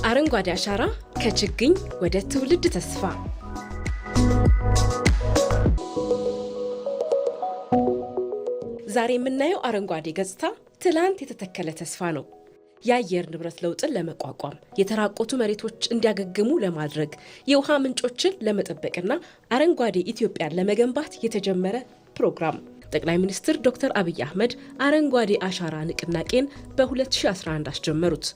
አረንጓዴ አሻራ ከችግኝ ወደ ትውልድ ተስፋ። ዛሬ የምናየው አረንጓዴ ገጽታ ትላንት የተተከለ ተስፋ ነው። የአየር ንብረት ለውጥን ለመቋቋም፣ የተራቆቱ መሬቶች እንዲያገግሙ ለማድረግ፣ የውሃ ምንጮችን ለመጠበቅና አረንጓዴ ኢትዮጵያን ለመገንባት የተጀመረ ፕሮግራም። ጠቅላይ ሚኒስትር ዶክተር አብይ አህመድ አረንጓዴ አሻራ ንቅናቄን በ2011 አስጀመሩት።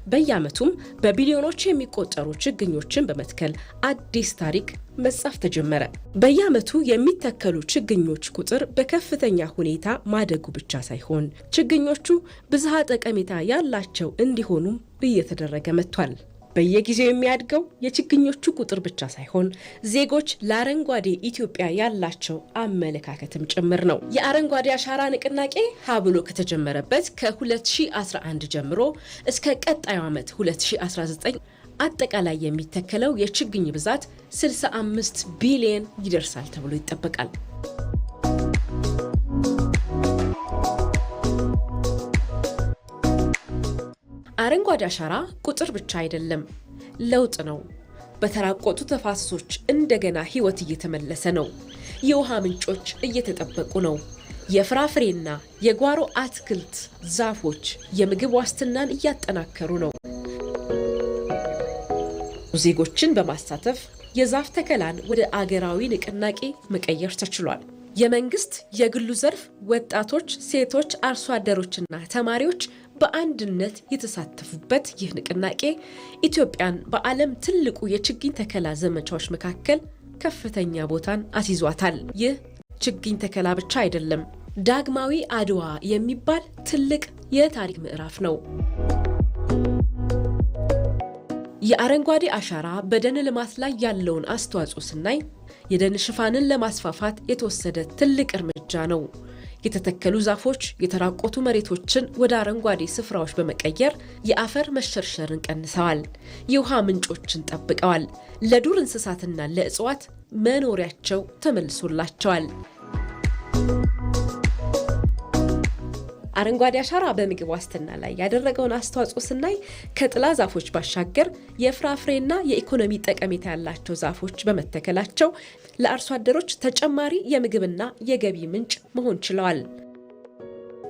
በየዓመቱም በቢሊዮኖች የሚቆጠሩ ችግኞችን በመትከል አዲስ ታሪክ መጻፍ ተጀመረ። በየዓመቱ የሚተከሉ ችግኞች ቁጥር በከፍተኛ ሁኔታ ማደጉ ብቻ ሳይሆን ችግኞቹ ብዝሃ ጠቀሜታ ያላቸው እንዲሆኑም እየተደረገ መጥቷል። በየጊዜው የሚያድገው የችግኞቹ ቁጥር ብቻ ሳይሆን ዜጎች ለአረንጓዴ ኢትዮጵያ ያላቸው አመለካከትም ጭምር ነው። የአረንጓዴ አሻራ ንቅናቄ ሀብሎ ከተጀመረበት ከ2011 ጀምሮ እስከ ቀጣዩ ዓመት 2019 አጠቃላይ የሚተከለው የችግኝ ብዛት 65 ቢሊዮን ይደርሳል ተብሎ ይጠበቃል። አረንጓዴ አሻራ ቁጥር ብቻ አይደለም፣ ለውጥ ነው። በተራቆቱ ተፋሰሶች እንደገና ሕይወት እየተመለሰ ነው። የውሃ ምንጮች እየተጠበቁ ነው። የፍራፍሬና የጓሮ አትክልት ዛፎች የምግብ ዋስትናን እያጠናከሩ ነው። ዜጎችን በማሳተፍ የዛፍ ተከላን ወደ አገራዊ ንቅናቄ መቀየር ተችሏል። የመንግስት፣ የግሉ ዘርፍ፣ ወጣቶች፣ ሴቶች፣ አርሶ አደሮችና ተማሪዎች በአንድነት የተሳተፉበት ይህ ንቅናቄ ኢትዮጵያን በዓለም ትልቁ የችግኝ ተከላ ዘመቻዎች መካከል ከፍተኛ ቦታን አስይዟታል። ይህ ችግኝ ተከላ ብቻ አይደለም፣ ዳግማዊ አድዋ የሚባል ትልቅ የታሪክ ምዕራፍ ነው። የአረንጓዴ አሻራ በደን ልማት ላይ ያለውን አስተዋጽኦ ስናይ የደን ሽፋንን ለማስፋፋት የተወሰደ ትልቅ እርምጃ ነው። የተተከሉ ዛፎች የተራቆቱ መሬቶችን ወደ አረንጓዴ ስፍራዎች በመቀየር የአፈር መሸርሸርን ቀንሰዋል። የውሃ ምንጮችን ጠብቀዋል። ለዱር እንስሳትና ለእጽዋት መኖሪያቸው ተመልሶላቸዋል። አረንጓዴ አሻራ በምግብ ዋስትና ላይ ያደረገውን አስተዋጽኦ ስናይ ከጥላ ዛፎች ባሻገር የፍራፍሬና የኢኮኖሚ ጠቀሜታ ያላቸው ዛፎች በመተከላቸው ለአርሶ አደሮች ተጨማሪ የምግብና የገቢ ምንጭ መሆን ችለዋል።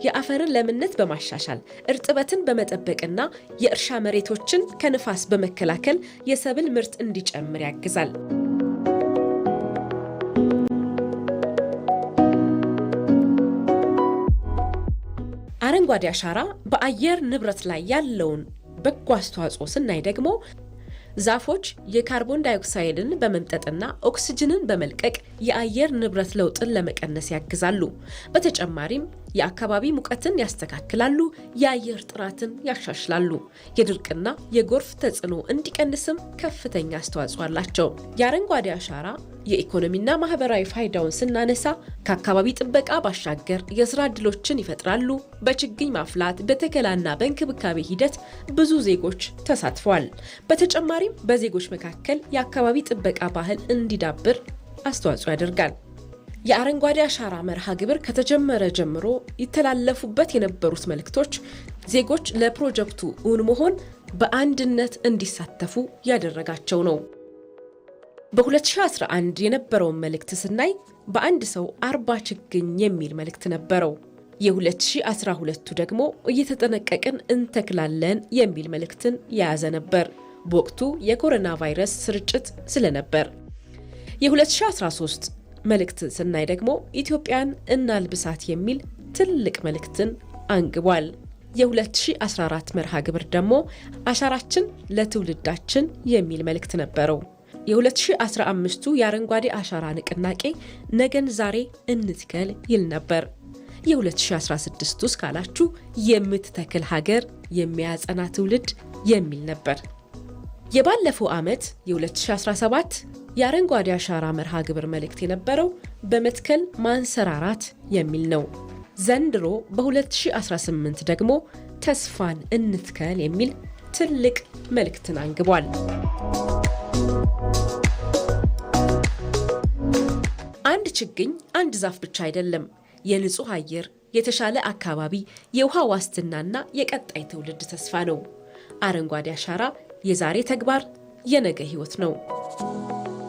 የአፈርን ለምነት በማሻሻል እርጥበትን በመጠበቅና የእርሻ መሬቶችን ከንፋስ በመከላከል የሰብል ምርት እንዲጨምር ያግዛል። አረንጓዴ አሻራ በአየር ንብረት ላይ ያለውን በጎ አስተዋጽኦ ስናይ ደግሞ ዛፎች የካርቦን ዳይኦክሳይድን በመምጠጥና ኦክሲጅንን በመልቀቅ የአየር ንብረት ለውጥን ለመቀነስ ያግዛሉ። በተጨማሪም የአካባቢ ሙቀትን ያስተካክላሉ፣ የአየር ጥራትን ያሻሽላሉ። የድርቅና የጎርፍ ተጽዕኖ እንዲቀንስም ከፍተኛ አስተዋጽኦ አላቸው። የአረንጓዴ አሻራ የኢኮኖሚና ማህበራዊ ፋይዳውን ስናነሳ ከአካባቢ ጥበቃ ባሻገር የስራ ዕድሎችን ይፈጥራሉ። በችግኝ ማፍላት፣ በተከላና በእንክብካቤ ሂደት ብዙ ዜጎች ተሳትፈዋል። በተጨማሪም በዜጎች መካከል የአካባቢ ጥበቃ ባህል እንዲዳብር አስተዋጽኦ ያደርጋል። የአረንጓዴ አሻራ መርሃ ግብር ከተጀመረ ጀምሮ ይተላለፉበት የነበሩት መልእክቶች ዜጎች ለፕሮጀክቱ እውን መሆን በአንድነት እንዲሳተፉ ያደረጋቸው ነው። በ2011 የነበረውን መልእክት ስናይ በአንድ ሰው 40 ችግኝ የሚል መልእክት ነበረው። የ2012ቱ ደግሞ እየተጠነቀቅን እንተክላለን የሚል መልእክትን የያዘ ነበር። በወቅቱ የኮሮና ቫይረስ ስርጭት ስለነበር። የ2013 መልእክት ስናይ ደግሞ ኢትዮጵያን እናልብሳት የሚል ትልቅ መልእክትን አንግቧል። የ2014 መርሃ ግብር ደግሞ አሻራችን ለትውልዳችን የሚል መልእክት ነበረው። የ2015ቱ የአረንጓዴ አሻራ ንቅናቄ ነገን ዛሬ እንትከል ይል ነበር። የ2016 ውስጥ ካላችሁ የምትተክል ሀገር የሚያጸና ትውልድ የሚል ነበር። የባለፈው ዓመት የ2017 የአረንጓዴ አሻራ መርሃ ግብር መልእክት የነበረው በመትከል ማንሰራራት የሚል ነው። ዘንድሮ በ2018 ደግሞ ተስፋን እንትከል የሚል ትልቅ መልእክትን አንግቧል። አንድ ችግኝ አንድ ዛፍ ብቻ አይደለም። የንጹህ አየር፣ የተሻለ አካባቢ፣ የውሃ ዋስትናና የቀጣይ ትውልድ ተስፋ ነው። አረንጓዴ አሻራ የዛሬ ተግባር የነገ ሕይወት ነው።